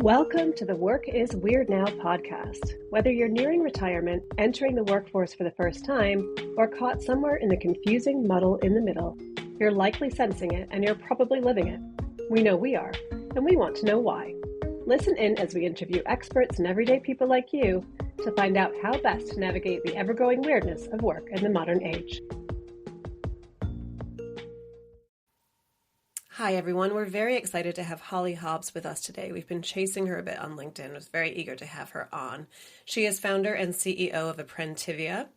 Welcome to the Work is Weird Now podcast. Whether you're nearing retirement, entering the workforce for the first time, or caught somewhere in the confusing muddle in the middle, you're likely sensing it and you're probably living it. We know we are, and we want to know why. Listen in as we interview experts and everyday people like you to find out how best to navigate the ever-growing weirdness of work in the modern age. Hi everyone, we're very excited to have Holly Hobbs with us today. We've been chasing her a bit on LinkedIn. I was very eager to have her on. She is founder and CEO of Apprentivia.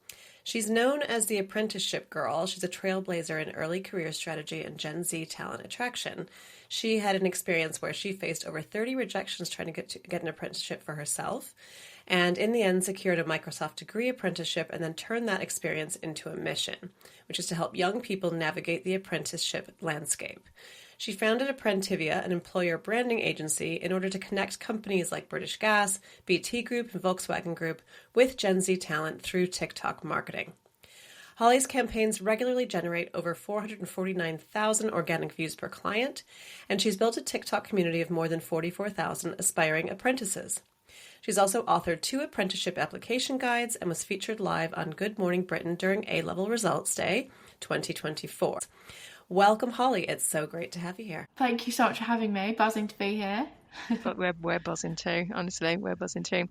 She's known as the apprenticeship girl. She's a trailblazer in early career strategy and Gen Z talent attraction. She had an experience where she faced over 30 rejections trying to get an apprenticeship for herself, and in the end secured a Microsoft degree apprenticeship and then turned that experience into a mission, which is to help young people navigate the apprenticeship landscape. She founded Apprentivia, an employer branding agency, in order to connect companies like British Gas, BT Group, and Volkswagen Group with Gen Z talent through TikTok marketing. Holly's campaigns regularly generate over 449,000 organic views per client, and she's built a TikTok community of more than 44,000 aspiring apprentices. She's also authored 2 apprenticeship application guides and was featured live on Good Morning Britain during A-Level Results Day 2024. Welcome, Holly. It's so great to have you here. Thank you so much for having me. Buzzing to be here. But we're buzzing too, honestly, we're buzzing too.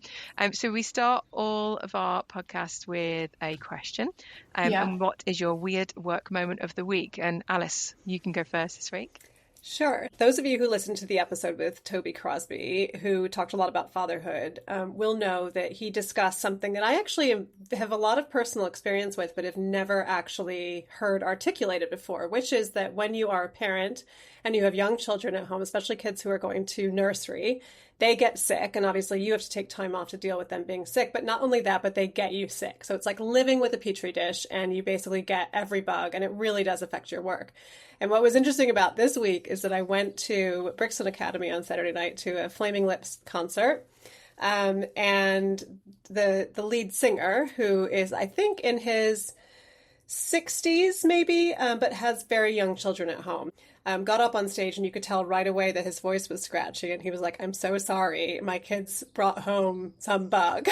So we start all of our podcasts with a question. And what is your weird work moment of the week? And Alice, you can go first this week. Sure. Those of you who listened to the episode with Toby Crosby, who talked a lot about fatherhood, will know that he discussed something that I actually have a lot of personal experience with, but have never actually heard articulated before, which is that when you are a parent and you have young children at home, especially kids who are going to nursery, they get sick, and obviously you have to take time off to deal with them being sick. But not only that, but they get you sick. So it's like living with a petri dish, and you basically get every bug, and it really does affect your work. And what was interesting about this week is that I went to Brixton Academy on Saturday night to a Flaming Lips concert. And the lead singer, who is, I think, in his 60s maybe, but has very young children at home, got up on stage, and you could tell right away that his voice was scratchy. And he was like, "I'm so sorry. My kids brought home some bug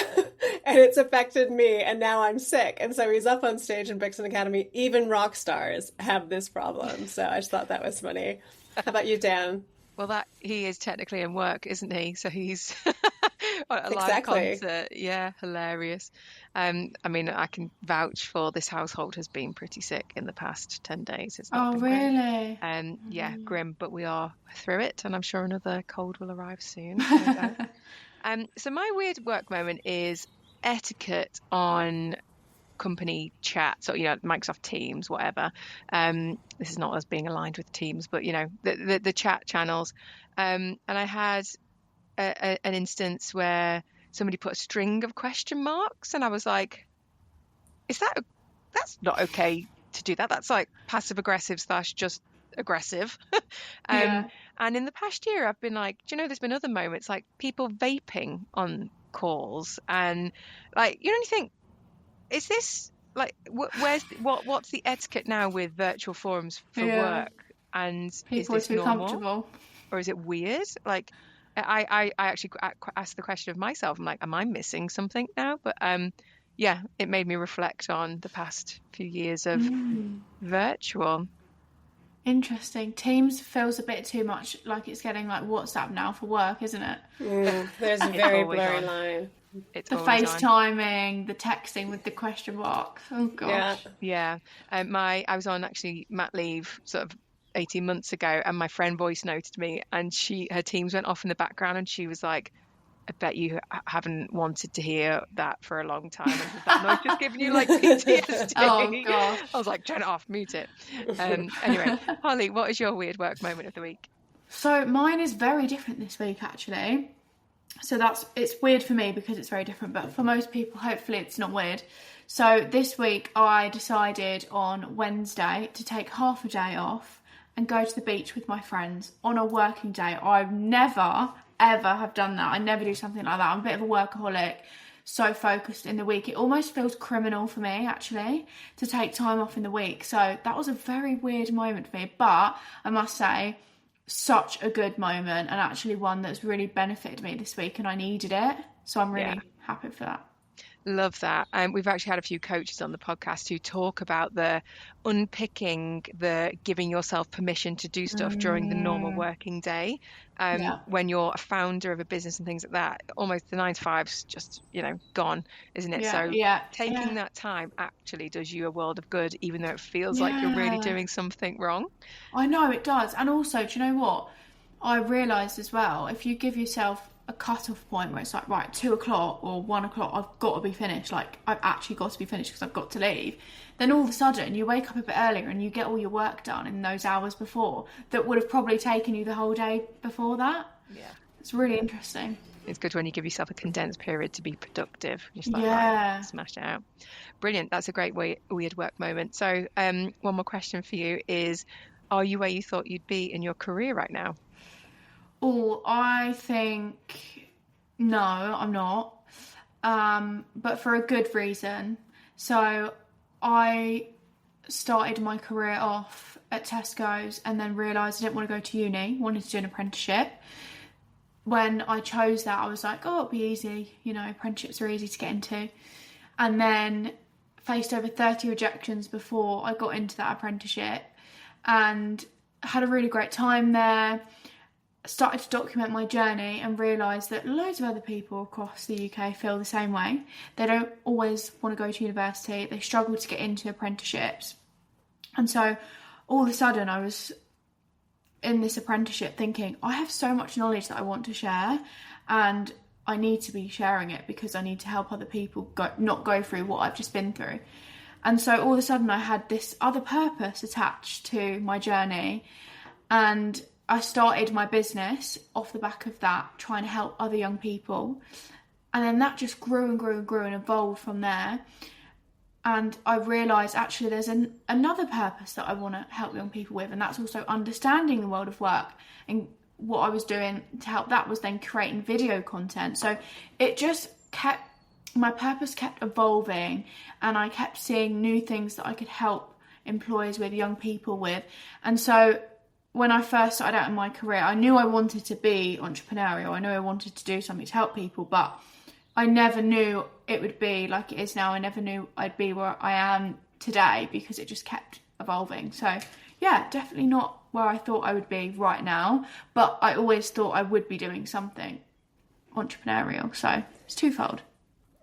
and it's affected me, and now I'm sick." And so he's up on stage in Brixton Academy. Even rock stars have this problem. So I just thought that was funny. How about you, Dan? Well, that he is technically in work, isn't he? So he's a live Exactly. concert. Yeah, hilarious. I mean, I can vouch for this household has been pretty sick in the past 10 days. It's not been really? great. Yeah, grim, but we are through it, and I'm sure another cold will arrive soon. So my weird work moment is etiquette on company chat, so Microsoft Teams, whatever. This is not us being aligned with Teams, but the chat channels. And I had an instance where somebody put a string of question marks, and I was like, that's not okay to do that. That's like passive aggressive / just aggressive. And in the past year I've been like, there's been other moments like people vaping on calls, and like you think, is this like what's the etiquette now with virtual forums for work? And people is this too normal, comfortable, or is it weird? Like I actually asked the question of myself. I'm like, am I missing something now? But it made me reflect on the past few years of virtual. Interesting. Teams feels a bit too much like it's getting like WhatsApp now for work, isn't it? There's a very blurry line. It's the FaceTiming, the texting with the question marks. Oh gosh. Yeah. I was on actually mat leave sort of 18 months ago, and my friend voice noted me, and her Teams went off in the background, and she was like, "I bet you haven't wanted to hear that for a long time." And that noise just giving you like PTSD. Oh gosh. I was like, turn it off, mute it. Anyway, Holly, what is your weird work moment of the week? So mine is very different this week, actually. So it's weird for me because it's very different, but for most people, hopefully it's not weird. So this week I decided on Wednesday to take half a day off and go to the beach with my friends on a working day. I've never, ever have done that. I never do something like that. I'm a bit of a workaholic, so focused in the week. It almost feels criminal for me, actually, to take time off in the week. So that was a very weird moment for me. But I must say, such a good moment, and actually one that's really benefited me this week, and I needed it. So I'm really happy for that. Love that. We've actually had a few coaches on the podcast who talk about the unpicking, the giving yourself permission to do stuff during the normal working day. When you're a founder of a business and things like that, almost the 9 to 5's just, gone, isn't it? So taking that time actually does you a world of good, even though it feels like you're really doing something wrong. I know it does. And also, do you know what? I realised as well, if you give yourself a cut-off point where it's like, right, 2 o'clock or 1 o'clock, I've got to be finished, like I've actually got to be finished because I've got to leave, then all of a sudden you wake up a bit earlier and you get all your work done in those hours before that would have probably taken you the whole day before that. It's really interesting. It's good when you give yourself a condensed period to be productive, just like smash it out. Brilliant. That's a great weird work moment. So one more question for you is, are you where you thought you'd be in your career right now? Oh, I think no, I'm not. But for a good reason. So I started my career off at Tesco's and then realised I didn't want to go to uni, wanted to do an apprenticeship. When I chose that, I was like, oh, it'll be easy. Apprenticeships are easy to get into. And then faced over 30 rejections before I got into that apprenticeship and had a really great time there. Started to document my journey and realised that loads of other people across the UK feel the same way. They don't always want to go to university. They struggle to get into apprenticeships. And so all of a sudden I was in this apprenticeship thinking, I have so much knowledge that I want to share and I need to be sharing it because I need to help other people not go through what I've just been through. And so all of a sudden I had this other purpose attached to my journey, and I started my business off the back of that, trying to help other young people. And then that just grew and grew and grew and evolved from there. And I realised actually there's another purpose that I want to help young people with, and that's also understanding the world of work. And what I was doing to help that was then creating video content. So it just my purpose kept evolving, and I kept seeing new things that I could help employers with, young people with. And so when I first started out in my career, I knew I wanted to be entrepreneurial. I knew I wanted to do something to help people, but I never knew it would be like it is now. I never knew I'd be where I am today because it just kept evolving. So yeah, definitely not where I thought I would be right now, but I always thought I would be doing something entrepreneurial. So it's twofold.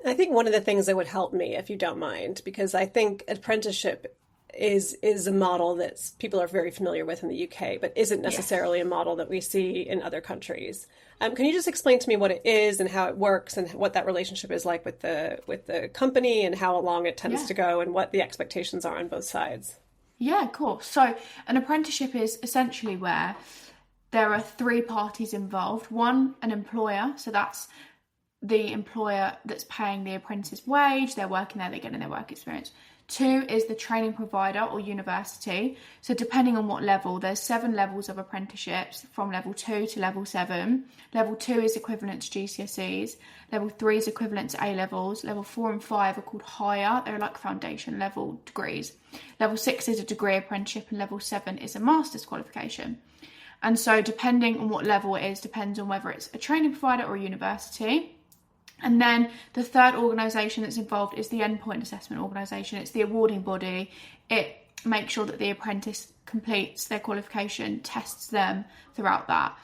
I think one of the things that would help me, if you don't mind, because I think apprenticeship is a model that people are very familiar with in the UK, but isn't necessarily a model that we see in other countries. Can you just explain to me what it is and how it works and what that relationship is like with the company and how long it tends to go and what the expectations are on both sides? Yeah, of course. So an apprenticeship is essentially where there are 3 parties involved. One, an employer. So that's the employer that's paying the apprentice wage. They're working there, they're getting their work experience. 2 is the training provider or university. So depending on what level, there's 7 levels of apprenticeships from level 2 to level 7. Level 2 is equivalent to GCSEs. Level 3 is equivalent to A-levels. Level 4 and 5 are called higher. They're like foundation level degrees. Level 6 is a degree apprenticeship, and level 7 is a master's qualification. And so depending on what level it is, depends on whether it's a training provider or a university. And then the third organisation that's involved is the endpoint assessment organisation. It's the awarding body. It makes sure that the apprentice completes their qualification, tests them throughout that,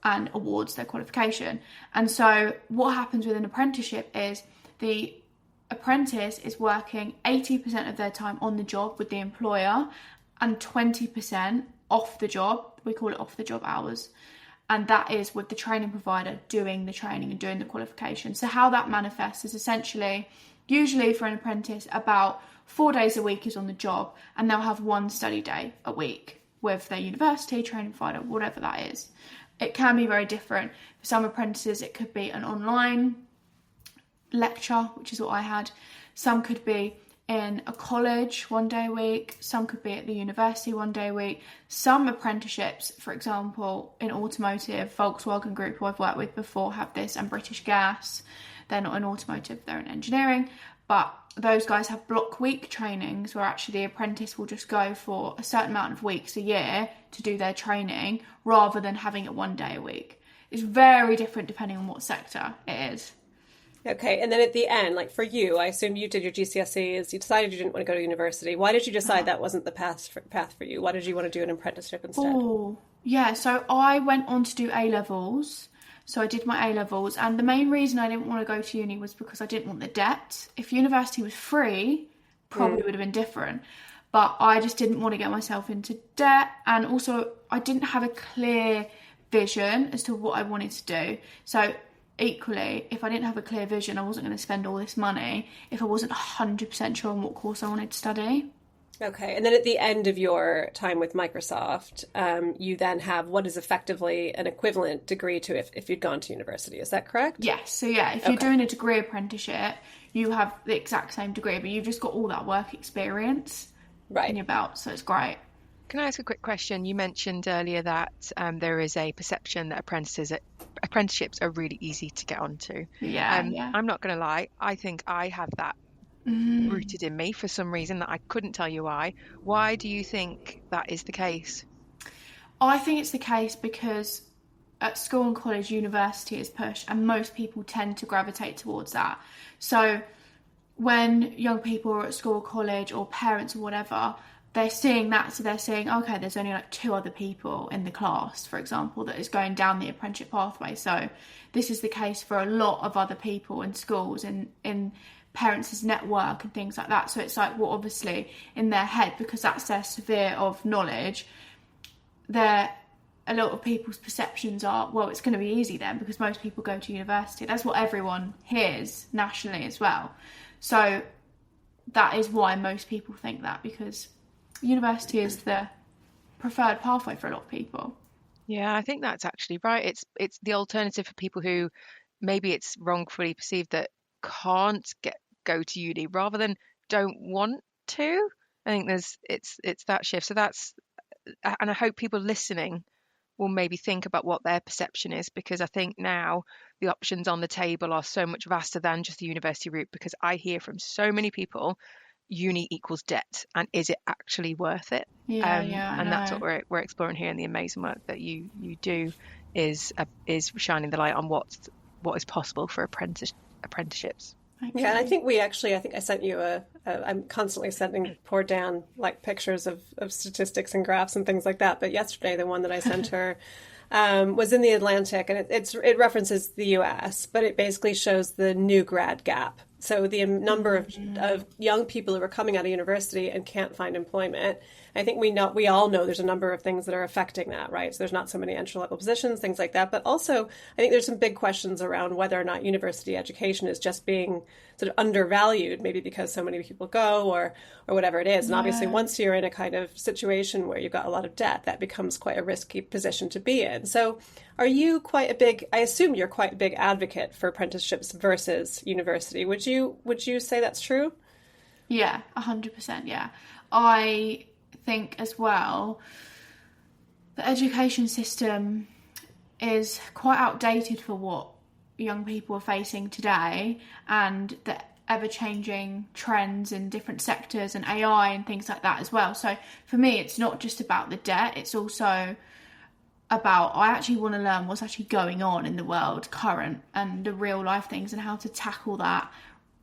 and awards their qualification. And so what happens with an apprenticeship is the apprentice is working 80% of their time on the job with the employer and 20% off the job. We call it off the job hours. And that is with the training provider doing the training and doing the qualification. So how that manifests is essentially, usually for an apprentice, about 4 days a week is on the job, and they'll have 1 study day a week with their university, training provider, whatever that is. It can be very different. For some apprentices, it could be an online lecture, which is what I had. Some could be in a college 1 day a week. Some could be at the university 1 day a week. Some apprenticeships, for example, in automotive, Volkswagen Group, who I've worked with before, have this, and British Gas. They're not in automotive, they're in engineering. but those guys have block week trainings where actually the apprentice will just go for a certain amount of weeks a year to do their training rather than having it 1 day a week. It's very different depending on what sector it is. Okay, and then at the end, like for you, I assume you did your GCSEs, you decided you didn't want to go to university. Why did you decide that wasn't the path for you? Why did you want to do an apprenticeship instead? Oh, yeah, so I went on to do A-levels. So I did my A-levels, and the main reason I didn't want to go to uni was because I didn't want the debt. If university was free, probably would have been different. But I just didn't want to get myself into debt, and also I didn't have a clear vision as to what I wanted to do. So equally, if I didn't have a clear vision, I wasn't going to spend all this money if I wasn't 100% sure on what course I wanted to study. Okay, and then at the end of your time with Microsoft, you then have what is effectively an equivalent degree to if you'd gone to university. Is that correct? Yes. So yeah, if you're doing a degree apprenticeship, you have the exact same degree, but you've just got all that work experience in your belt. So it's great. Can I ask a quick question? You mentioned earlier that there is a perception that apprenticeships are really easy to get onto. Yeah. I'm not going to lie. I think I have that rooted in me for some reason that I couldn't tell you why. Why do you think that is the case? I think it's the case because at school and college, university is pushed, and most people tend to gravitate towards that. So when young people are at school or college, or parents or whatever, they're seeing that, so they're saying, okay, there's only like 2 other people in the class, for example, that is going down the apprenticeship pathway. So this is the case for a lot of other people in schools, in parents' network and things like that. So it's like, well, obviously in their head, because that's their sphere of knowledge, a lot of people's perceptions are, well, it's going to be easy then because most people go to university. That's what everyone hears nationally as well. So that is why most people think that, because university is the preferred pathway for a lot of people. Yeah, I think that's actually right. It's the alternative for people who maybe it's wrongfully perceived that can't go to uni rather than don't want to. I think it's that shift. So that's, and I hope people listening will maybe think about what their perception is, because I think now the options on the table are so much vaster than just the university route, because I hear from so many people uni equals debt, and is it actually worth it? And that's what we're exploring here, and the amazing work that you do is shining the light on what is possible for apprenticeships. Okay. Yeah, and I think I sent you I'm constantly sending poor Dan like pictures of statistics and graphs and things like that. But yesterday, the one that I sent her was in the Atlantic, and it references the US, but it basically shows the new grad gap. So the number of young people who are coming out of university and can't find employment. I think we all know there's a number of things that are affecting that, right? So there's not so many entry-level positions, things like that. But also, I think there's some big questions around whether or not university education is just being sort of undervalued, maybe because so many people go or whatever it is. And obviously, once you're in a kind of situation where you've got a lot of debt, that becomes quite a risky position to be in. So are you I assume you're quite a big advocate for apprenticeships versus university. Would you say that's true? Yeah, 100%. Yeah. I think as well, the education system is quite outdated for what young people are facing today, and the ever-changing trends in different sectors and AI and things like that as well. So for me, it's not just about the debt, it's also about, I actually want to learn what's actually going on in the world current and the real life things, and how to tackle that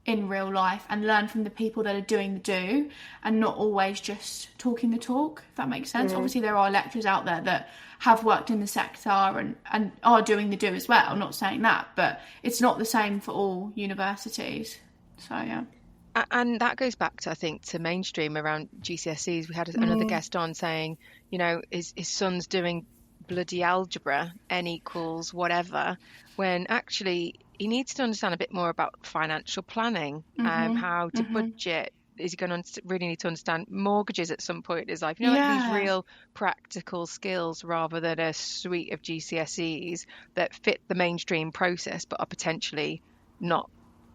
in real life, and learn from the people that are doing the do and not always just talking the talk, if that makes sense. Obviously there are lecturers out there that have worked in the sector and are doing the do as well, I'm not saying that, but it's not the same for all universities. So yeah. And that goes back to, I think, to mainstream around GCSEs. We had another guest on saying, his son's doing bloody algebra, n equals whatever, when actually he needs to understand a bit more about financial planning, how to budget. Is he going to really need to understand mortgages at some point in his life? Like these real practical skills, rather than a suite of GCSEs that fit the mainstream process but are potentially not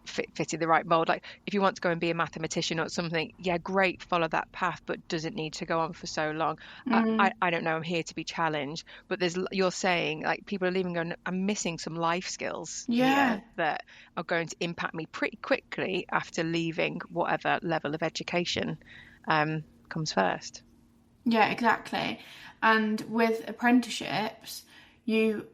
fitted the right mold. Like if you want to go and be a mathematician or something, yeah, great, follow that path, but does it need to go on for so long? I don't know, I'm here to be challenged, but you're saying like people are leaving going, I'm missing some life skills Yeah. here that are going to impact me pretty quickly after leaving whatever level of education comes first. Yeah, exactly. And with apprenticeships, you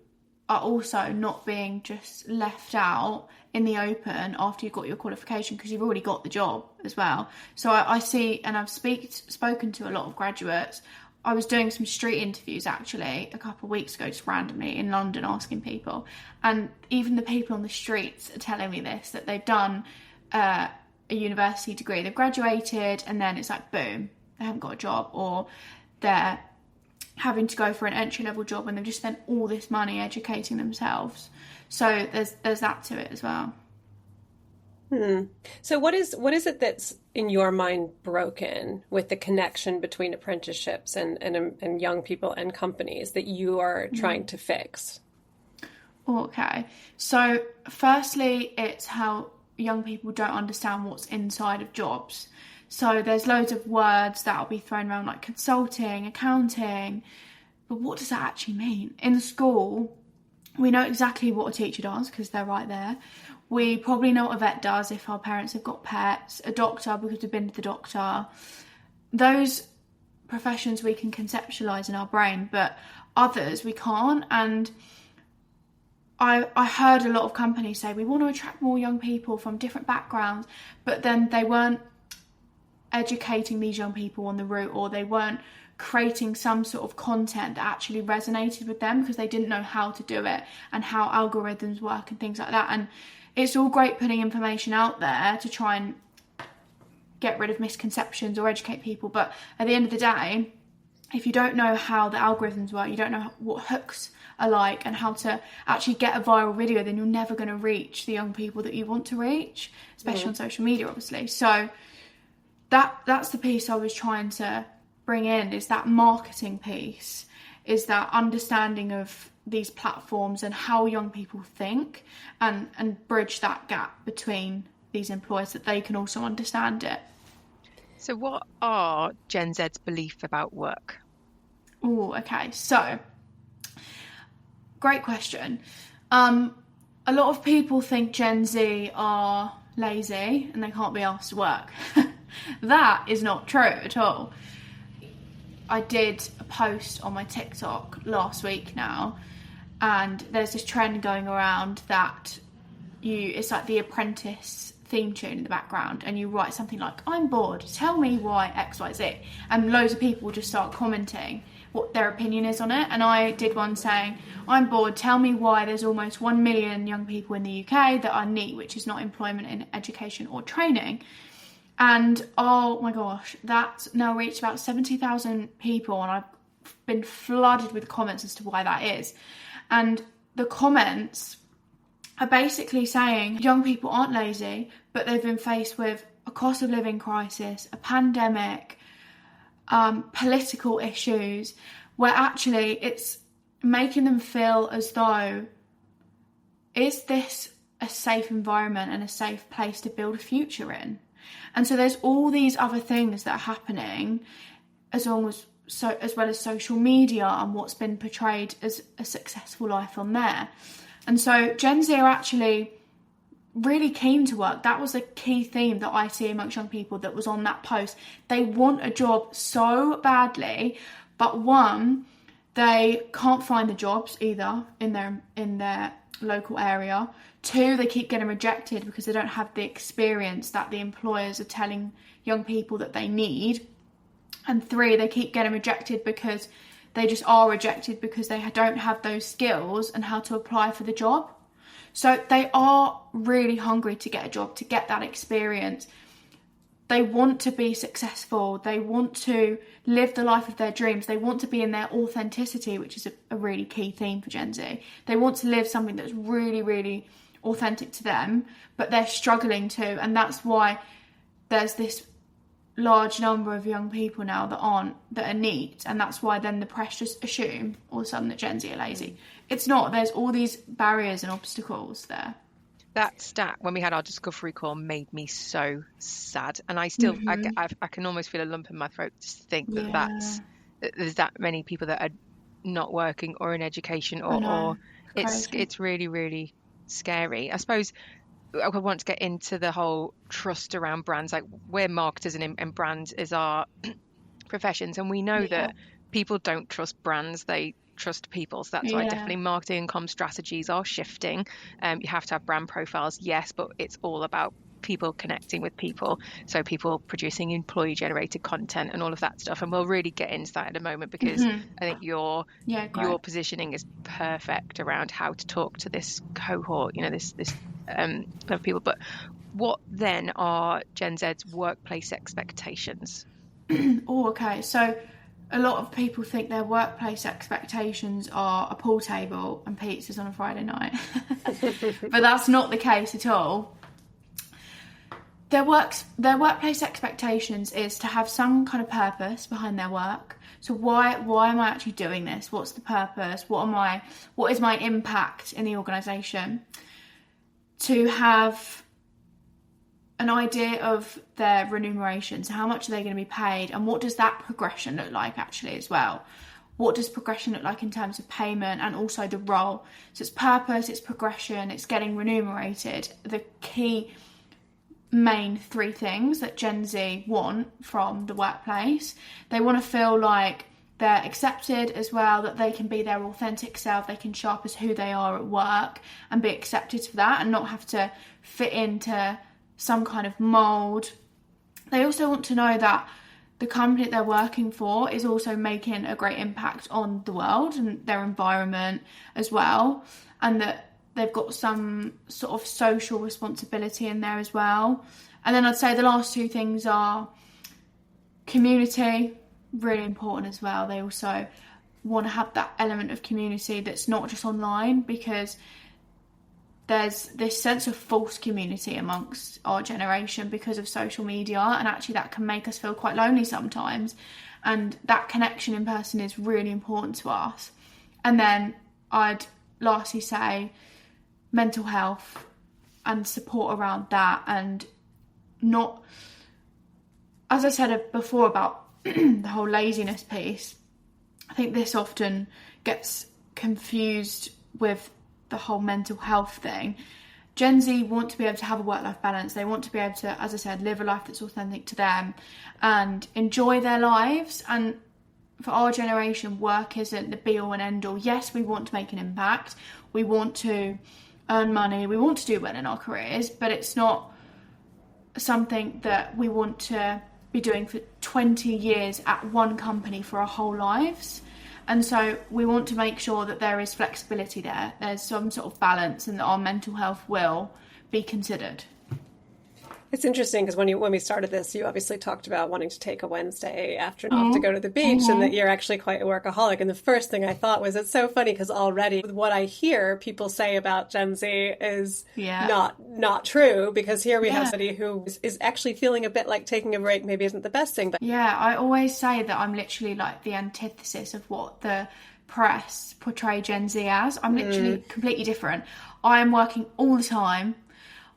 are also not being just left out in the open after you've got your qualification, because you've already got the job as well. So I see, and I've spoken to a lot of graduates. I was doing some street interviews actually a couple of weeks ago, just randomly in London, asking people. And even the people on the streets are telling me this, that they've done a university degree. They've graduated and then it's like, boom, they haven't got a job, or they're having to go for an entry-level job and they've just spent all this money educating themselves. So there's that to it as well. So what is it that's in your mind broken with the connection between apprenticeships and young people and companies that you are trying to fix? Okay. So firstly, it's how young people don't understand what's inside of jobs. So there's loads of words that'll be thrown around like consulting, accounting, but what does that actually mean? In school, we know exactly what a teacher does because they're right there. We probably know what a vet does if our parents have got pets, a doctor because we've been to the doctor. Those professions we can conceptualise in our brain, but others we can't. And I heard a lot of companies say, we want to attract more young people from different backgrounds, but then they weren't educating these young people on the route, or they weren't creating some sort of content that actually resonated with them because they didn't know how to do it and how algorithms work and things like that. And it's all great putting information out there to try and get rid of misconceptions or educate people, but at the end of the day, if you don't know how the algorithms work, you don't know what hooks are like and how to actually get a viral video, then you're never going to reach the young people that you want to reach, especially on social media, obviously. So that's the piece I was trying to bring in, is that marketing piece, is that understanding of these platforms and how young people think, and bridge that gap between these employers that they can also understand it. So what are Gen Z's beliefs about work? Oh, okay. So, great question. A lot of people think Gen Z are lazy and they can't be asked to work. That is not true at all. I did a post on my TikTok last week now, and there's this trend going around that it's like the Apprentice theme tune in the background, and you write something like, I'm bored, tell me why XYZ, and loads of people just start commenting what their opinion is on it. And I did one saying, I'm bored, tell me why there's almost 1 million young people in the UK that are NEET, which is not employment in education or training. And oh my gosh, that's now reached about 70,000 people, and I've been flooded with comments as to why that is. And the comments are basically saying young people aren't lazy, but they've been faced with a cost of living crisis, a pandemic, political issues, where actually it's making them feel as though, is this a safe environment and a safe place to build a future in? And so there's all these other things that are happening, as well as social media and what's been portrayed as a successful life on there. And so Gen Z are actually really keen to work. That was a key theme that I see amongst young people that was on that post. They want a job so badly, but one, they can't find the jobs either in their local area. Two, they keep getting rejected because they don't have the experience that the employers are telling young people that they need. And three, they keep getting rejected because they just are rejected because they don't have those skills and how to apply for the job. So they are really hungry to get a job, to get that experience. They want to be successful. They want to live the life of their dreams. They want to be in their authenticity, which is a really key theme for Gen Z. They want to live something that's really, really authentic to them, but they're struggling to. And that's why there's this large number of young people now that are NEET, and that's why then the press just assume all of a sudden that Gen Z are lazy. It's not. There's all these barriers and obstacles there. That stat when we had our discovery call made me so sad, and I still I can almost feel a lump in my throat just to think that there's that many people that are not working or in education, I know. or Crazy. it's really, really scary. I suppose I want to get into the whole trust around brands. Like, we're marketers, and brand is our professions, and we know that people don't trust brands, they trust people. So that's why definitely marketing and comm strategies are shifting. You have to have brand profiles, yes, but it's all about people connecting with people, so people producing employee generated content and all of that stuff. And we'll really get into that in a moment, because I think your positioning is perfect around how to talk to this cohort, this of people. But what then are Gen Z's workplace expectations? Oh, okay. So a lot of people think their workplace expectations are a pool table and pizzas on a Friday night. But that's not the case at all. Their workplace expectations is to have some kind of purpose behind their work. So why am I actually doing this? What's the purpose? What is my impact in the organisation? To have an idea of their remuneration. So how much are they going to be paid, and what does that progression look like actually as well? What does progression look like in terms of payment, and also the role? So it's purpose, it's progression, it's getting remunerated. The key main three things that Gen Z want from the workplace. They want to feel like they're accepted as well, that they can be their authentic self, they can show up as who they are at work and be accepted for that, and not have to fit into some kind of mould. They also want to know that the company that they're working for is also making a great impact on the world and their environment as well, and that they've got some sort of social responsibility in there as well. And then I'd say the last two things are community, really important as well. They also want to have that element of community that's not just online, because there's this sense of false community amongst our generation because of social media, and actually that can make us feel quite lonely sometimes, and that connection in person is really important to us. And then I'd lastly say mental health and support around that, and not, as I said before about the whole laziness piece, I think this often gets confused with the whole mental health thing. Gen Z want to be able to have a work-life balance. They want to be able to, as I said, live a life that's authentic to them and enjoy their lives. And for our generation, work isn't the be-all and end-all. Yes, we want to make an impact. We want to earn money. We want to do well in our careers, but it's not something that we want to be doing for 20 years at one company for our whole lives. And so we want to make sure that there is flexibility there. There's some sort of balance, and that our mental health will be considered. It's interesting because when we started this, you obviously talked about wanting to take a Wednesday afternoon off to go to the beach, and that you're actually quite a workaholic. And the first thing I thought was, it's so funny because already what I hear people say about Gen Z is not true, because here we have somebody who is actually feeling a bit like taking a break maybe isn't the best thing. But yeah, I always say that I'm literally like the antithesis of what the press portray Gen Z as. I'm literally completely different. I am working all the time.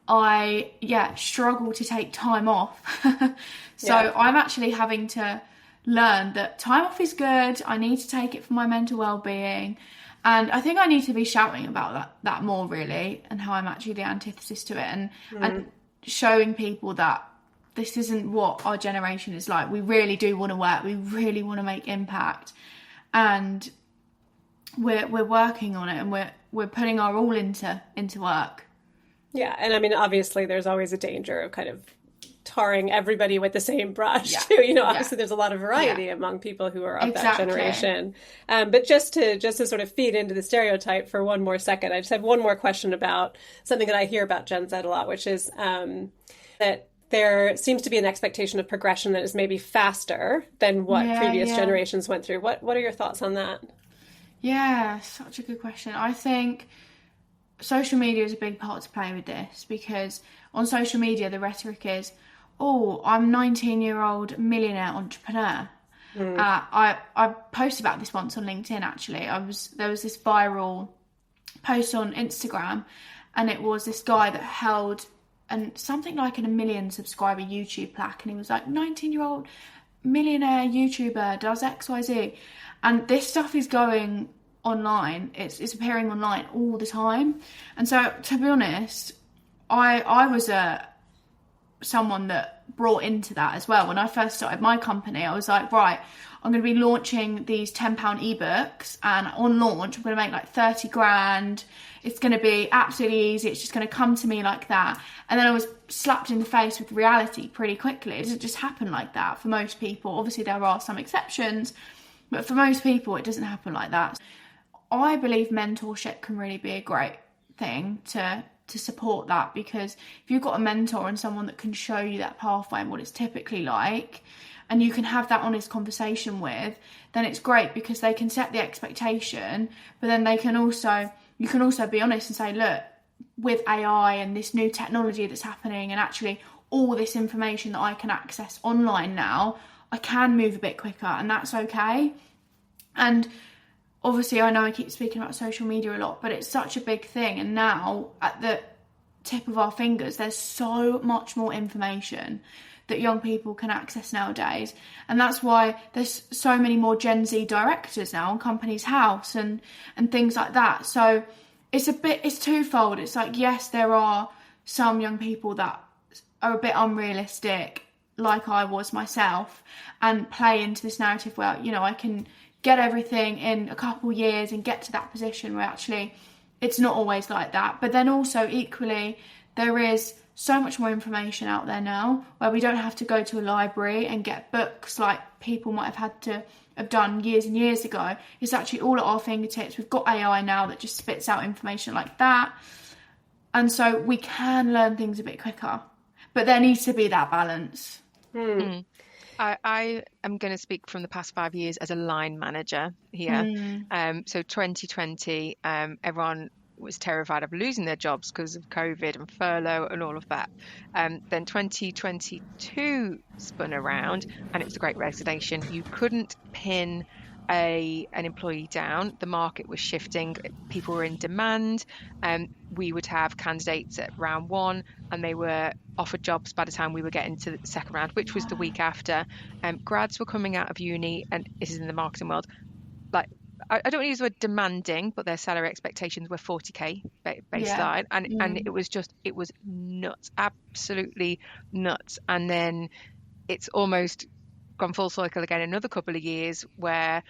I struggle to take time off. I'm actually having to learn that time off is good. I need to take it for my mental well-being, and I think I need to be shouting about that more really, and how I'm actually the antithesis to it, and showing people that this isn't what our generation is like. We really do want to work, we really want to make impact, and we're working on it, and we're putting our all into work. Yeah, and I mean, obviously, there's always a danger of kind of tarring everybody with the same brush, too. Obviously, there's a lot of variety among people who are of that generation. But just to sort of feed into the stereotype for one more second, I just have one more question about something that I hear about Gen Z a lot, which is that there seems to be an expectation of progression that is maybe faster than what previous generations went through. What are your thoughts on that? Yeah, such a good question. I think social media is a big part to play with this, because on social media the rhetoric is, I'm 19-year-old millionaire entrepreneur. I posted about this once on LinkedIn actually. There was this viral post on Instagram, and it was this guy that held something like a 1 million subscriber YouTube plaque, and he was like, 19-year-old millionaire YouTuber does XYZ, and this stuff is going online. It's appearing online all the time. And so, to be honest, I was someone that brought into that as well. When I first started my company, I was like, right, I'm going to be launching these £10 ebooks, and on launch I'm going to make like 30 grand. It's going to be absolutely easy. It's just going to come to me like that. And then I was slapped in the face with reality pretty quickly. It doesn't just happen like that for most people. Obviously there are some exceptions, but for most people it doesn't happen like that. I believe mentorship can really be a great thing to support that, because if you've got a mentor and someone that can show you that pathway and what it's typically like, and you can have that honest conversation with, then it's great, because they can set the expectation, but then you can also be honest and say, look, with AI and this new technology that's happening, and actually all this information that I can access online now, I can move a bit quicker, and that's okay. And obviously, I know I keep speaking about social media a lot, but it's such a big thing. And now, at the tip of our fingers, there's so much more information that young people can access nowadays. And that's why there's so many more Gen Z directors now on Companies House and things like that. So it's twofold. It's like, yes, there are some young people that are a bit unrealistic, like I was myself, and play into this narrative where, you know, I can get everything in a couple years and get to that position, where actually it's not always like that. But then also equally, there is so much more information out there now, where we don't have to go to a library and get books like people might have had to have done years and years ago. It's actually all at our fingertips. We've got AI now that just spits out information like that, and so we can learn things a bit quicker, but there needs to be that balance. I am going to speak from the past 5 years as a line manager here. So 2020, everyone was terrified of losing their jobs because of COVID and furlough and all of that. Then 2022 spun around, and it was a great resignation. You couldn't pin an employee down. The market was shifting. People were in demand. We would have candidates at round one, and they were offered jobs by the time we were getting to the second round, which was the week after. Grads were coming out of uni, and this is in the marketing world, like, I don't want to use the word demanding, but their salary expectations were 40k baseline, and it was nuts, absolutely nuts. And then it's almost gone full circle again another couple of years, where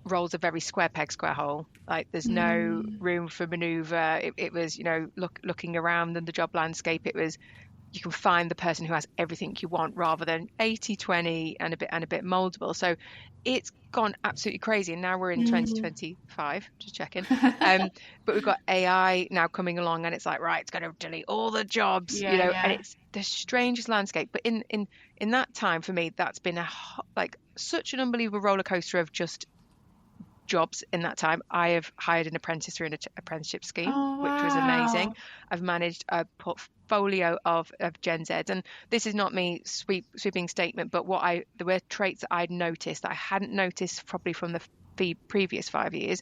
roles are very square peg, square hole. Like, there's no room for maneuver. It was, you know, looking around in the job landscape, it was, you can find the person who has everything you want, rather than 80-20 and a bit moldable. So it's gone absolutely crazy, and now we're in 2025, just checking. But we've got AI now coming along, and it's like, right, it's going to delete all the jobs, and it's the strangest landscape. But in that time, for me, that's been such an unbelievable roller coaster of just jobs. In that time, I have hired an apprentice through an apprenticeship scheme, which was amazing. I've managed a portfolio of Gen Z, and this is not me sweeping statement, but there were traits that I'd noticed that I hadn't noticed probably from the previous 5 years.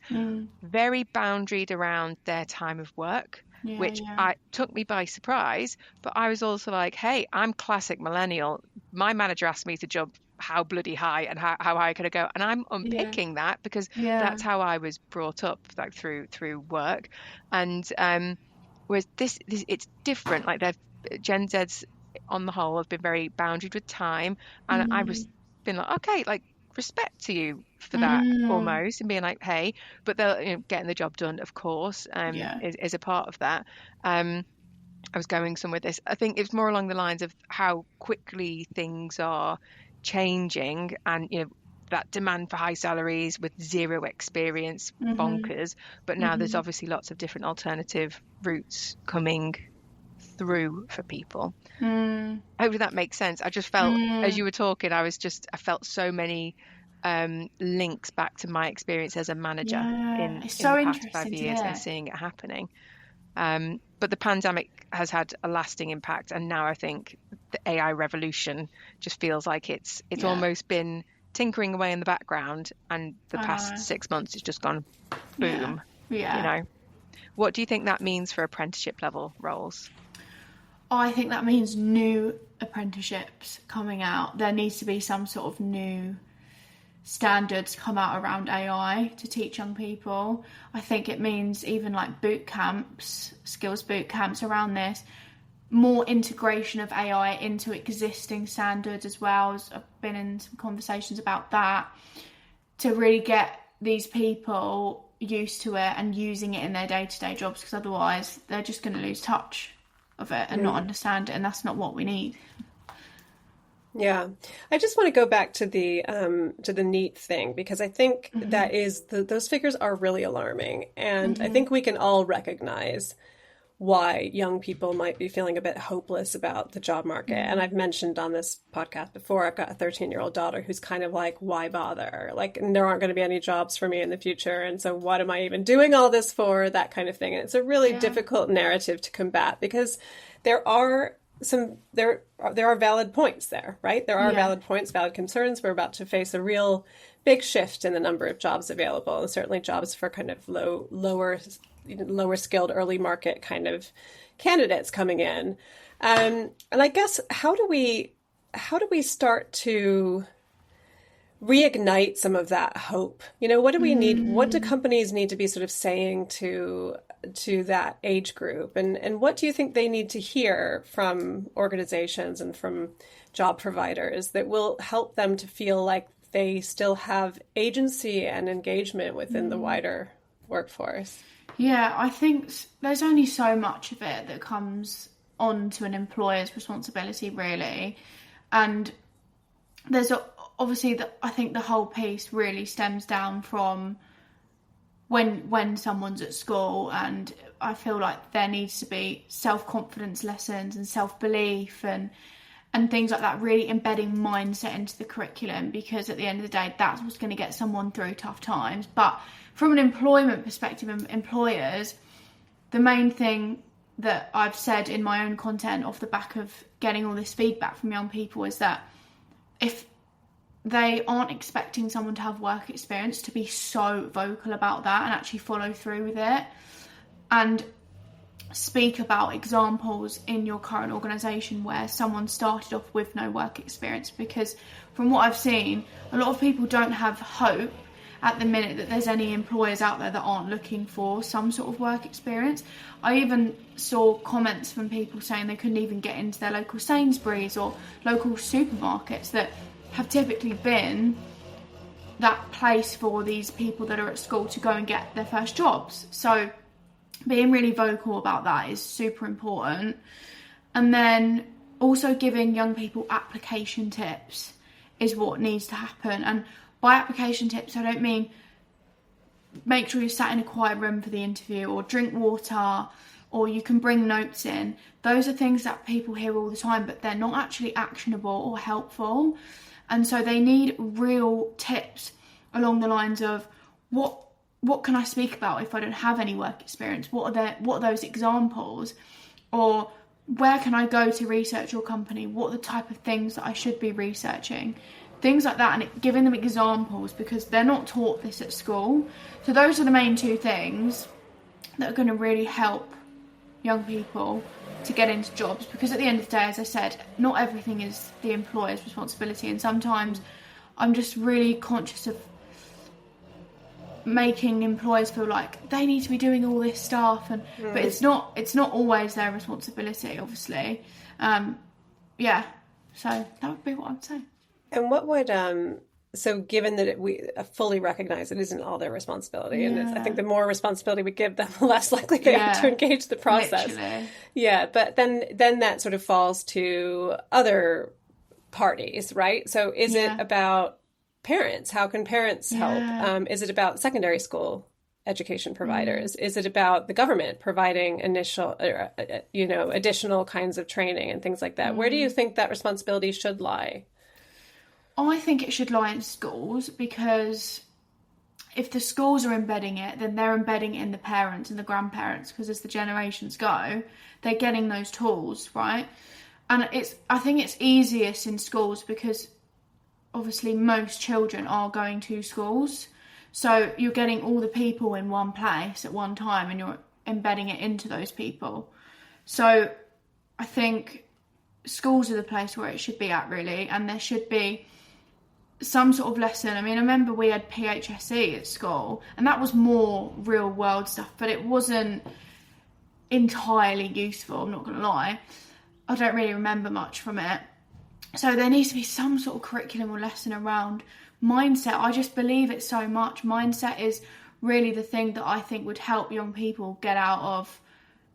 Very boundaried around their time of work, which took me by surprise. But I was also like, hey, I'm classic millennial. My manager asked me to jump how bloody high, and how high could I go, and I'm unpicking that, because that's how I was brought up, like through work. And whereas this it's different. Like, Gen Zs on the whole have been very boundaried with time, and I was been like, okay, like, respect to you for that, almost, and being like, hey, but they're getting the job done, of course, is a part of that. I was going somewhere with this. I think it's more along the lines of how quickly things are changing, and that demand for high salaries with zero experience, bonkers. But now there's obviously lots of different alternative routes coming through for people. Hopefully that makes sense. I just felt, as you were talking, I felt so many links back to my experience as a manager in the past 5 years, and seeing it happening. But the pandemic has had a lasting impact, and now I think the AI revolution just feels like it's almost been tinkering away in the background, and the past 6 months it's just gone boom. What do you think that means for apprenticeship level roles? I think that means new apprenticeships coming out. There needs to be some sort of new standards come out around AI to teach young people. I think it means even like boot camps, skills boot camps around this, more integration of AI into existing standards as well. As I've been in some conversations about that, to really get these people used to it and using it in their day-to-day jobs, because otherwise they're just going to lose touch of it and not understand it, and that's not what we need. Yeah, I just want to go back to the NEET thing, because I think that is those figures are really alarming, and I think we can all recognize why young people might be feeling a bit hopeless about the job market. And I've mentioned on this podcast before, I've got a 13-year-old daughter who's kind of like, why bother? Like, there aren't going to be any jobs for me in the future, and so what am I even doing all this for? That kind of thing. And it's a really difficult narrative to combat, because there are valid points there, right? There are valid points, valid concerns. We're about to face a real big shift in the number of jobs available, and certainly jobs for kind of lower skilled early market kind of candidates coming in. And I guess how do we start to reignite some of that hope? What do we need? What do companies need to be sort of saying to that age group? And what do you think they need to hear from organizations and from job providers that will help them to feel like they still have agency and engagement within the wider workforce? Yeah, I think there's only so much of it that comes on to an employer's responsibility, really. And there's obviously, I think the whole piece really stems down from when someone's at school, and I feel like there needs to be self-confidence lessons and self-belief and things like that, really embedding mindset into the curriculum, because at the end of the day, that's what's going to get someone through tough times. But from an employment perspective, employers, the main thing that I've said in my own content off the back of getting all this feedback from young people is that if they aren't expecting someone to have work experience, to be so vocal about that and actually follow through with it, and speak about examples in your current organisation where someone started off with no work experience. Because from what I've seen, a lot of people don't have hope at the minute that there's any employers out there that aren't looking for some sort of work experience. I even saw comments from people saying they couldn't even get into their local Sainsbury's or local supermarkets that have typically been that place for these people that are at school to go and get their first jobs. So being really vocal about that is super important. And then also giving young people application tips is what needs to happen. And by application tips, I don't mean make sure you're sat in a quiet room for the interview, or drink water, or you can bring notes in. Those are things that people hear all the time, but they're not actually actionable or helpful. And so they need real tips along the lines of what can I speak about if I don't have any work experience? What are those examples? Or where can I go to research your company? What are the type of things that I should be researching? Things like that, and giving them examples, because they're not taught this at school. So those are the main two things that are going to really help young people to get into jobs, because at the end of the day, as I said, not everything is the employer's responsibility, and sometimes I'm just really conscious of making employers feel like they need to be doing all this stuff, and but it's not always their responsibility, obviously. So that would be what I'd say. And what would so given that we fully recognize it isn't all their responsibility, and I think the more responsibility we give them, the less likely they are to engage the process. Literally. Yeah, but then that sort of falls to other parties, right? So is it about parents? How can parents help? Is it about secondary school education providers? Is it about the government providing additional kinds of training and things like that? Where do you think that responsibility should lie? I think it should lie in schools, because if the schools are embedding it, then they're embedding it in the parents and the grandparents, because as the generations go, they're getting those tools, right? And I think it's easiest in schools because obviously most children are going to schools. So you're getting all the people in one place at one time, and you're embedding it into those people. So I think schools are the place where it should be at, really, and there should be some sort of lesson. I mean, I remember we had PHSE at school, and that was more real world stuff, but it wasn't entirely useful, I'm not going to lie. I don't really remember much from it. So there needs to be some sort of curriculum or lesson around mindset. I just believe it so much. Mindset is really the thing that I think would help young people get out of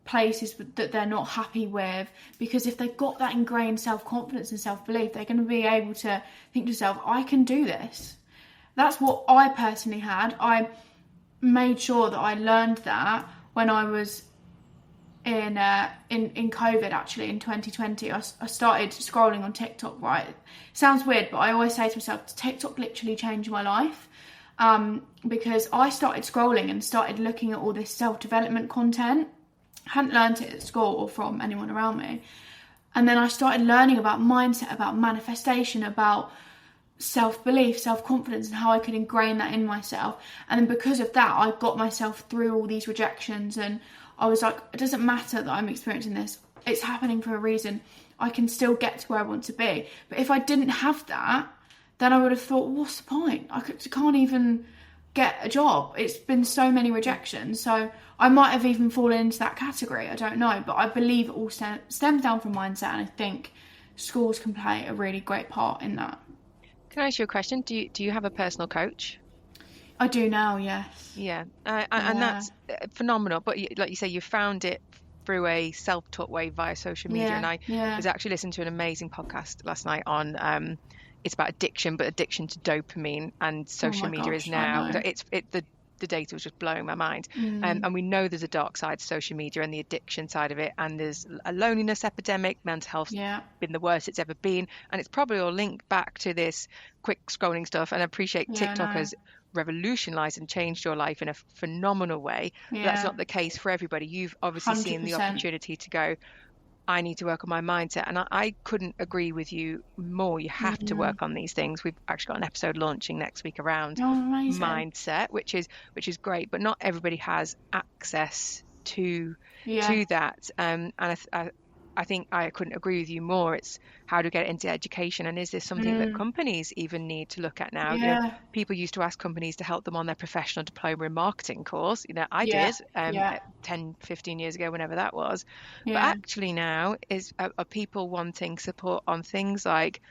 places that they're not happy with, because if they've got that ingrained self-confidence and self-belief, they're going to be able to think to themselves, I can do this. That's what I personally had. I made sure that I learned that when I was in COVID, actually, in 2020. I started scrolling on TikTok, right? It sounds weird, but I always say to myself, TikTok literally changed my life, because I started scrolling and started looking at all this self-development content. I hadn't learned it at school or from anyone around me. And then I started learning about mindset, about manifestation, about self-belief, self-confidence, and how I could ingrain that in myself. And then because of that, I got myself through all these rejections, and I was like, it doesn't matter that I'm experiencing this. It's happening for a reason. I can still get to where I want to be. But if I didn't have that, then I would have thought, what's the point? I can't even get a job. It's been so many rejections. So I might have even fallen into that category. I don't know. But I believe it all stems down from mindset. And I think schools can play a really great part in that. Can I ask you a question? Do you have a personal coach? I do now, yes. Yeah. And that's phenomenal. But like you say, you found it through a self-taught way via social media. And I was actually listening to an amazing podcast last night on it's about addiction, but addiction to dopamine, and social media is now the data was just blowing my mind. And we know there's a dark side to social media and the addiction side of it, and there's a loneliness epidemic. Mental health's been the worst it's ever been, and it's probably all linked back to this quick scrolling stuff. And I appreciate TikTok has revolutionized and changed your life in a phenomenal way. But that's not the case for everybody. You've obviously 100%. Seen the opportunity to go, I need to work on my mindset, and I couldn't agree with you more. You have to work on these things. We've actually got an episode launching next week around mindset, which is great, but not everybody has access to that. And I think I couldn't agree with you more. It's how to get it into education, and is this something that companies even need to look at now? You know, people used to ask companies to help them on their professional diploma in marketing course. You know, I did 10, 15 years ago, whenever that was. But actually now are people wanting support on things like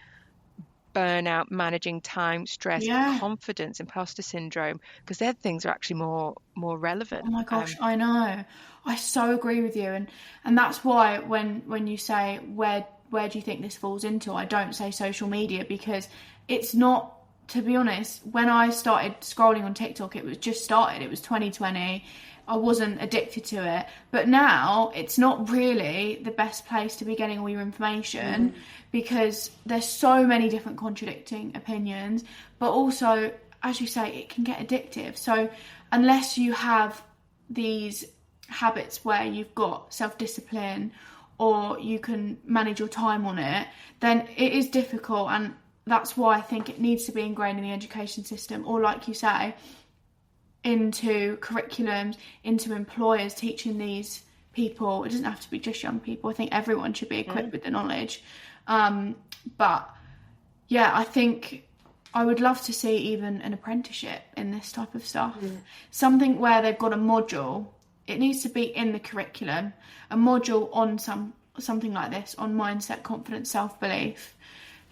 burnout, managing time, stress, confidence, imposter syndrome, because their things are actually more relevant. Oh my gosh, I know. I so agree with you, and that's why when you say where do you think this falls into, I don't say social media, because it's not, to be honest. When I started scrolling on TikTok, it was 2020. I wasn't addicted to it, but now it's not really the best place to be getting all your information, because there's so many different contradicting opinions, but also, as you say, it can get addictive. So unless you have these habits where you've got self-discipline or you can manage your time on it, then it is difficult. And that's why I think it needs to be ingrained in the education system, or like you say, into curriculums, into employers, teaching these people. It doesn't have to be just young people. I think everyone should be equipped with the knowledge. But yeah, I think I would love to see even an apprenticeship in this type of stuff. Something where they've got a module. It needs to be in the curriculum, a module on something like this, on mindset, confidence, self-belief,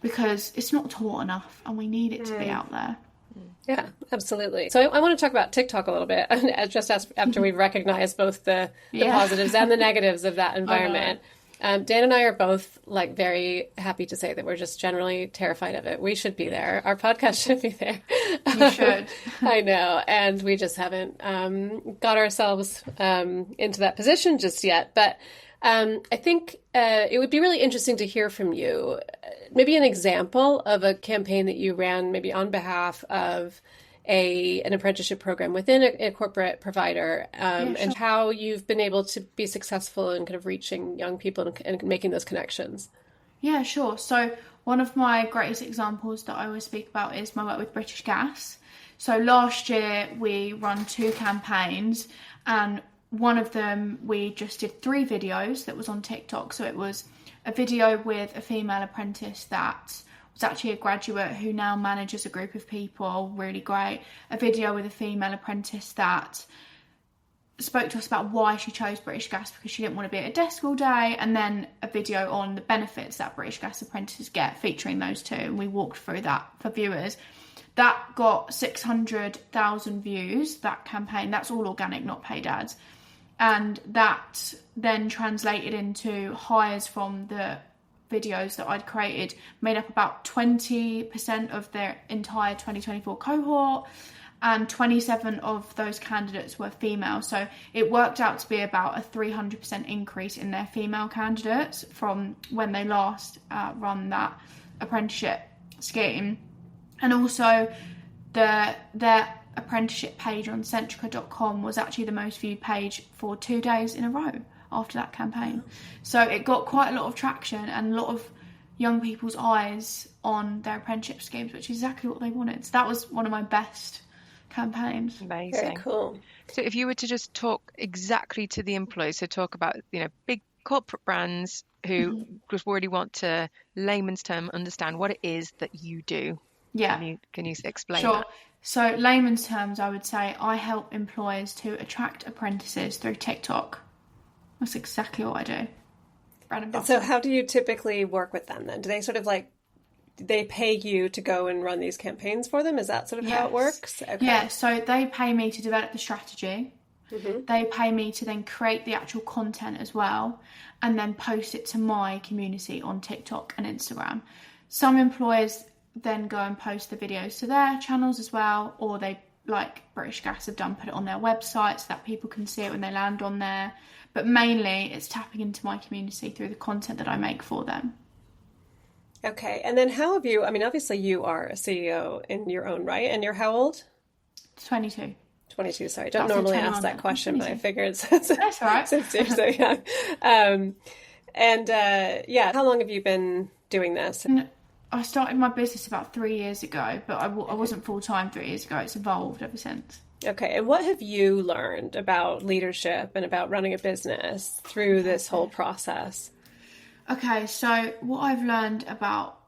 because it's not taught enough and we need it to be out there. Yeah, absolutely. So I want to talk about TikTok a little bit, just after we've recognized both the positives and the negatives of that environment. Dan and I are both very happy to say that we're just generally terrified of it. We should be there. Our podcast should be there. You should. I know. And we just haven't got ourselves into that position just yet. But I think it would be really interesting to hear from you, maybe an example of a campaign that you ran maybe on behalf of an apprenticeship program within a corporate provider, and how you've been able to be successful in kind of reaching young people and making those connections. Yeah, sure. So one of my greatest examples that I always speak about is my work with British Gas. So last year we run 2 campaigns, and one of them, we just did 3 videos that was on TikTok. So it was a video with a female apprentice that was actually a graduate who now manages a group of people, really great. A video with a female apprentice that spoke to us about why she chose British Gas, because she didn't want to be at a desk all day, and then a video on the benefits that British Gas apprentices get, featuring those 2, and we walked through that for viewers. That got 600,000 views, that campaign. That's all organic, not paid ads. And that then translated into hires from the videos that I'd created, made up about 20% of their entire 2024 cohort, and 27 of those candidates were female. So it worked out to be about a 300% increase in their female candidates from when they last run that apprenticeship scheme. And also their apprenticeship page on centrica.com was actually the most viewed page for 2 days in a row after that campaign. So it got quite a lot of traction and a lot of young people's eyes on their apprenticeship schemes, which is exactly what they wanted. So that was one of my best campaigns. Amazing. Very cool. So if you were to just talk exactly to the employees, so talk about, big corporate brands who just really want to, layman's term, understand what it is that you do. Yeah. Can you explain Sure. that? So layman's terms, I would say I help employers to attract apprentices through TikTok. That's exactly what I do. And so how do you typically work with them then? Do they sort of they pay you to go and run these campaigns for them? Is that sort of how it works? Okay. Yeah, so they pay me to develop the strategy. They pay me to then create the actual content as well, and then post it to my community on TikTok and Instagram. Some employers then go and post the videos to their channels as well, or they, like British Gas have done, put it on their website so that people can see it when they land on there. But mainly it's tapping into my community through the content that I make for them. Okay, and then how have you, obviously you are a CEO in your own right, and you're how old? 22. 22, sorry. I don't normally ask that question, but I figured that's all right. Since you're so young. How long have you been doing this? I started my business about 3 years ago, but I wasn't full-time 3 years ago. It's evolved ever since. Okay, and what have you learned about leadership and about running a business through this whole process? Okay, so what I've learned about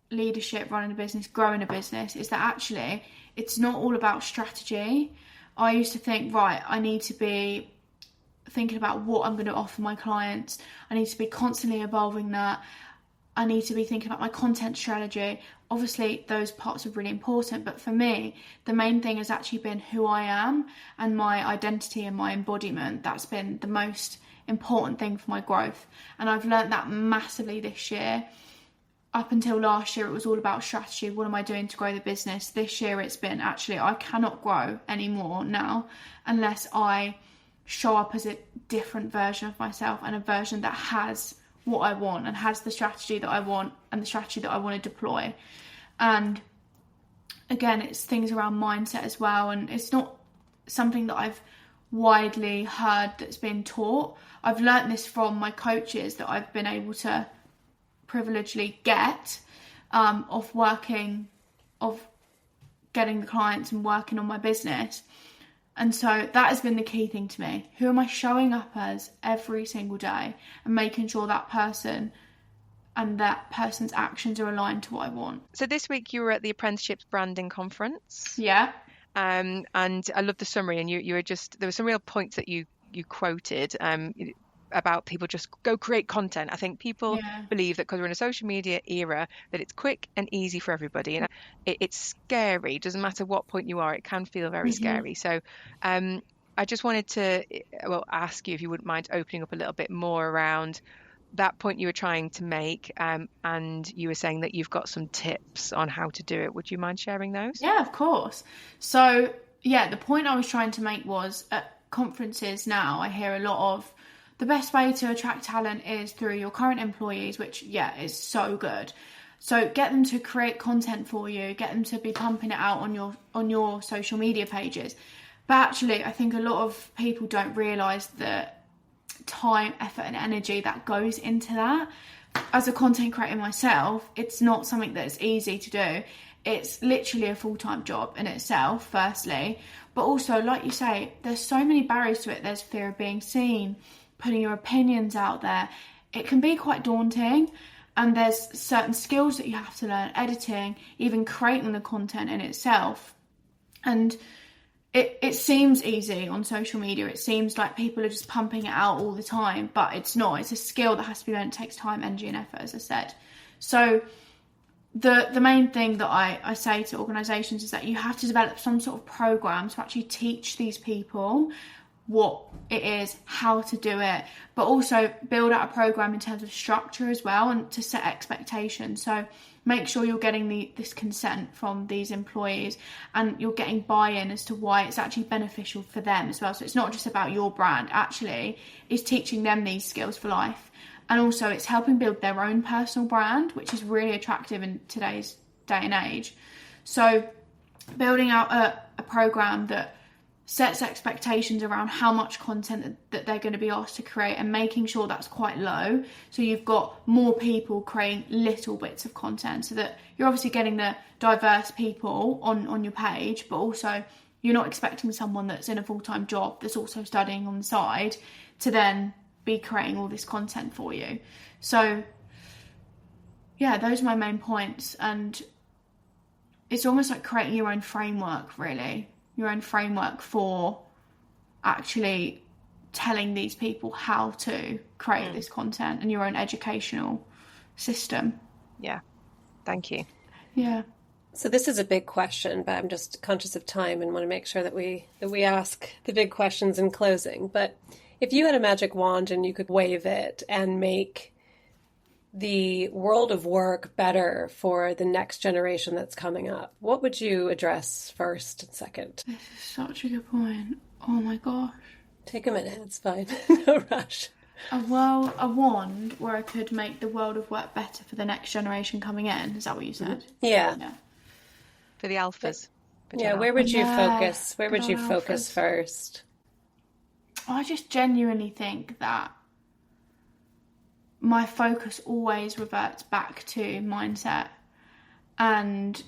leadership, running a business, growing a business, is that actually it's not all about strategy. I used to think, right, I need to be thinking about what I'm going to offer my clients. I need to be constantly evolving that. I need to be thinking about my content strategy. Obviously, those parts are really important, but for me, the main thing has actually been who I am and my identity and my embodiment. That's been the most important thing for my growth, and I've learned that massively this year. Up until last year, it was all about strategy. What am I doing to grow the business? This year, it's been actually I cannot grow anymore now unless I show up as a different version of myself, and a version that has what I want and has the strategy that I want and the strategy that I want to deploy. And again, it's things around mindset as well, and it's not something that I've widely heard that's been taught. I've learnt this from my coaches that I've been able to privilegedly get of getting the clients and working on my business. And so that has been the key thing to me. Who am I showing up as every single day, and making sure that person and that person's actions are aligned to what I want. So this week you were at the Apprenticeships Branding Conference. Yeah. And I love the summary, and you were just, there were some real points that you quoted about people just go create content. I think people believe that because we're in a social media era that it's quick and easy for everybody, and it's scary. It doesn't matter what point you are, it can feel very scary. So I just wanted to ask you if you wouldn't mind opening up a little bit more around that point you were trying to make, and you were saying that you've got some tips on how to do it. Would you mind sharing those? Yeah, of course. So the point I was trying to make was, at conferences now I hear a lot of the best way to attract talent is through your current employees, which is so good. So get them to create content for you, get them to be pumping it out on your social media pages. But actually, I think a lot of people don't realise the time, effort and energy that goes into that. As a content creator myself, it's not something that's easy to do. It's literally a full-time job in itself, firstly, But also, like you say, there's so many barriers to it. There's fear of being seen, putting your opinions out there. It can be quite daunting. And there's certain skills that you have to learn, editing, even creating the content in itself. And it seems easy on social media. It seems like people are just pumping it out all the time, but it's not. It's a skill that has to be learned. It takes time, energy and effort, as I said. So the main thing that I say to organisations is that you have to develop some sort of program to actually teach these people what it is, how to do it, but also build out a program in terms of structure as well, and to set expectations. So make sure you're getting this consent from these employees, and you're getting buy-in as to why it's actually beneficial for them as well. So it's not just about your brand, actually it's teaching them these skills for life. And also it's helping build their own personal brand, which is really attractive in today's day and age. So building out a program that sets expectations around how much content that they're going to be asked to create, and making sure that's quite low, so you've got more people creating little bits of content, so that you're obviously getting the diverse people on your page, but also you're not expecting someone that's in a full-time job that's also studying on the side to then be creating all this content for you. So yeah, those are my main points. And it's almost like creating your own framework, really. Your own framework for actually telling these people how to create this content, and your own educational system. Yeah, thank you. Yeah. So this is a big question, but I'm just conscious of time and want to make sure that we ask the big questions in closing. But if you had a magic wand and you could wave it and make the world of work better for the next generation that's coming up, what would you address first and second? This is such a good point. Oh my gosh. Take a minute, it's fine. No rush. A wand where I could make the world of work better for the next generation coming in. Is that what you said? Yeah. For the alphas. Yeah, where would you focus? Where would you focus first? I just genuinely think that my focus always reverts back to mindset. And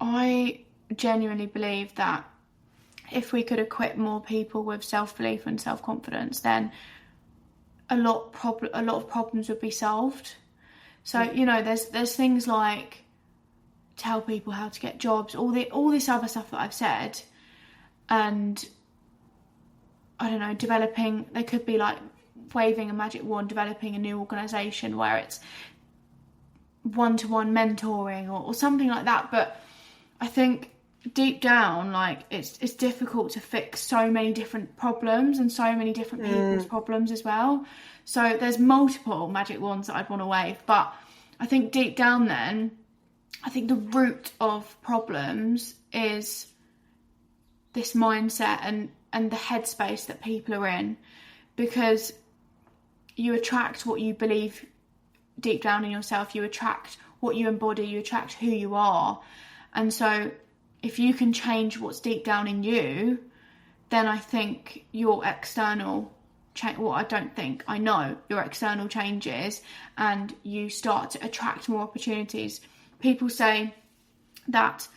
I genuinely believe that if we could equip more people with self-belief and self-confidence, then a lot of problems would be solved. So, you know, there's things like tell people how to get jobs, all this other stuff that I've said. And I don't know, there could be like waving a magic wand, developing a new organisation where it's one-to-one mentoring or something like that. But I think deep down, like it's difficult to fix so many different problems and so many different people's problems as well. So there's multiple magic wands that I'd want to wave, but I think deep down then, I think the root of problems is this mindset and the headspace that people are in, because you attract what you believe deep down in yourself. You attract what you embody. You attract who you are. And so if you can change what's deep down in you, then I think your external I know your external changes, and you start to attract more opportunities. People say that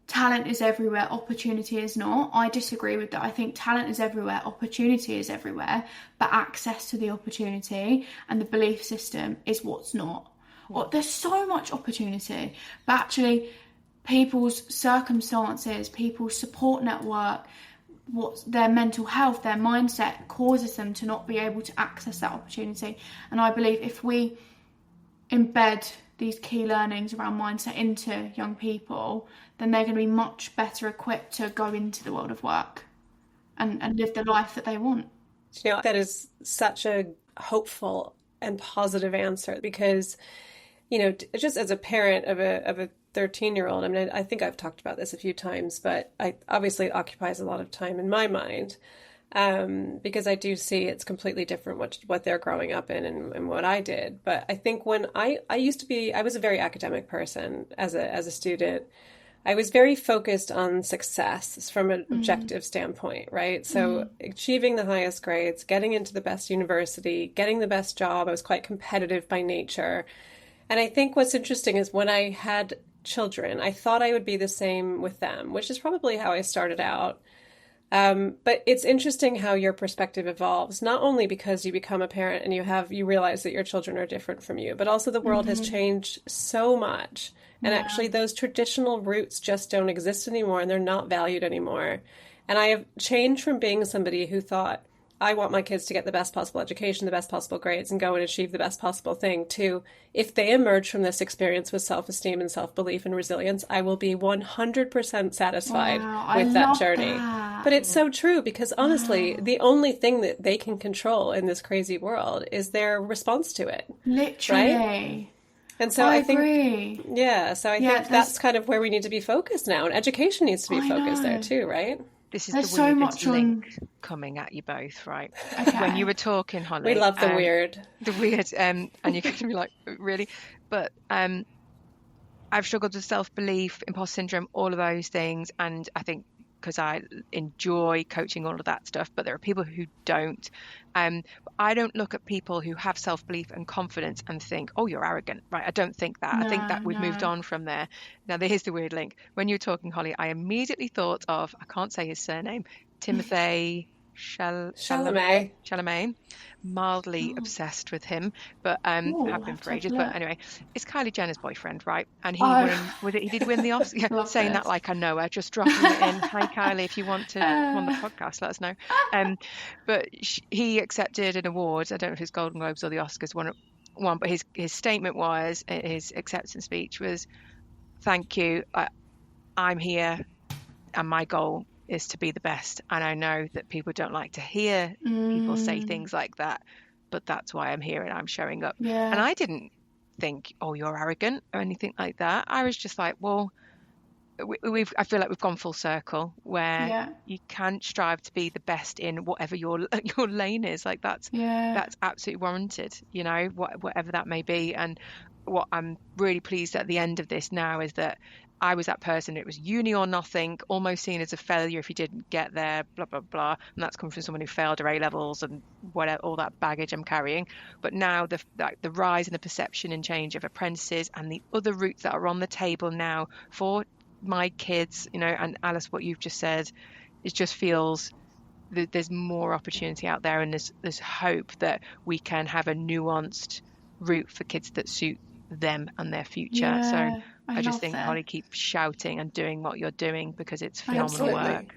talent is everywhere, opportunity is not. I disagree with that. I think talent is everywhere, opportunity is everywhere, but access to the opportunity and the belief system is what's not. Well, there's so much opportunity, but actually people's circumstances, people's support network, what's their mental health, their mindset causes them to not be able to access that opportunity. And I believe if we embed these key learnings around mindset into young people, then they're going to be much better equipped to go into the world of work and live the life that they want. You know, that is such a hopeful and positive answer, because, you know, just as a parent of a 13-year-old, I mean, I think I've talked about this a few times, but obviously it occupies a lot of time in my mind, because I do see it's completely different what they're growing up in and what I did. But I think when I was a very academic person as a student. I was very focused on success from an objective standpoint, right? So achieving the highest grades, getting into the best university, getting the best job. I was quite competitive by nature. And I think what's interesting is when I had children, I thought I would be the same with them, which is probably how I started out. But it's interesting how your perspective evolves, not only because you become a parent and you realize that your children are different from you, but also the world has changed so much. And actually those traditional roots just don't exist anymore, and they're not valued anymore. And I have changed from being somebody who thought, I want my kids to get the best possible education, the best possible grades, and go and achieve the best possible thing, to, if they emerge from this experience with self-esteem and self-belief and resilience, I will be 100% satisfied with that journey. But it's so true, because honestly, the only thing that they can control in this crazy world is their response to it. Literally. Right? And so I think, think that's kind of where we need to be focused now. And education needs to be focused there too, right? This is There's the weirdest so much link coming at you both, right? Okay. When you were talking, Holly. We love the weird. The weird, and you're going to be like, really? But I've struggled with self-belief, imposter syndrome, all of those things. And I think because I enjoy coaching all of that stuff, but there are people who don't. I don't look at people who have self-belief and confidence and think, oh, you're arrogant, right? I don't think that. I think that we've moved on from there. Now, here's the weird link. When you were talking, Holly, I immediately thought of, I can't say his surname, Timothée Chalamet. Mildly obsessed with him, but have been for ages. But anyway, it's Kylie Jenner's boyfriend, right? And he did win the Oscar. Yeah, saying that like I know her, just dropping it in. Hi Kylie, if you want to come on the podcast, let us know. But he accepted an award. I don't know if it's Golden Globes or the Oscars, one. But his statement was, his acceptance speech was, "Thank you. I'm here, and my goal is to be the best, and I know that people don't like to hear people say things like that, but that's why I'm here and I'm showing up." And I didn't think, oh, you're arrogant or anything like that. I was just like, well, I feel like we've gone full circle, where you can strive to be the best in whatever your lane is. Like that's absolutely warranted, you know, whatever that may be. And what I'm really pleased at the end of this now is that I was that person. It was uni or nothing, almost seen as a failure if you didn't get there, blah, blah, blah. And that's come from someone who failed her A-levels and whatever, all that baggage I'm carrying. But now the rise in the perception and change of apprentices and the other routes that are on the table now for my kids, you know, and Alice, what you've just said, it just feels that there's more opportunity out there, and there's hope that we can have a nuanced route for kids that suit them and their future. So I just think, Holly, keep shouting and doing what you're doing, because it's phenomenal work.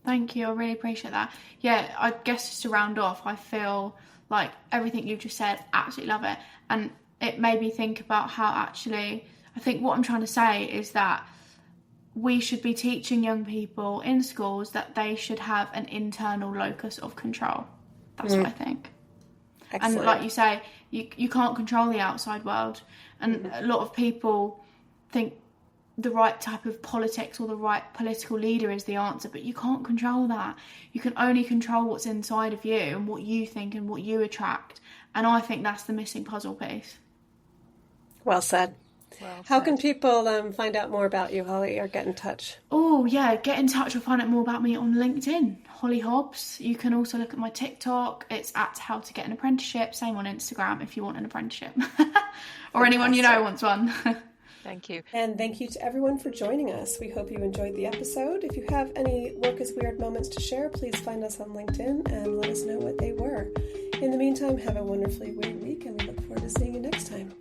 Thank you. I really appreciate that. Yeah, I guess just to round off, I feel like everything you've just said, absolutely love it. And it made me think about how actually, I think what I'm trying to say is that we should be teaching young people in schools that they should have an internal locus of control. That's what I think. Excellent. And like you say, you can't control the outside world. And a lot of people think the right type of politics or the right political leader is the answer, but you can't control that. You can only control what's inside of you and what you think and what you attract. And I think that's the missing puzzle piece. Well said. How can people find out more about you, Holly, or get in touch? Oh, yeah, get in touch or find out more about me on LinkedIn, Holly Hobbs. You can also look at my TikTok. It's at How to Get an Apprenticeship. Same on Instagram if you want an apprenticeship. Or anyone you know wants one. Thank you. And thank you to everyone for joining us. We hope you enjoyed the episode. If you have any Work is Weird moments to share, please find us on LinkedIn and let us know what they were. In the meantime, have a wonderfully weird week, and we look forward to seeing you next time.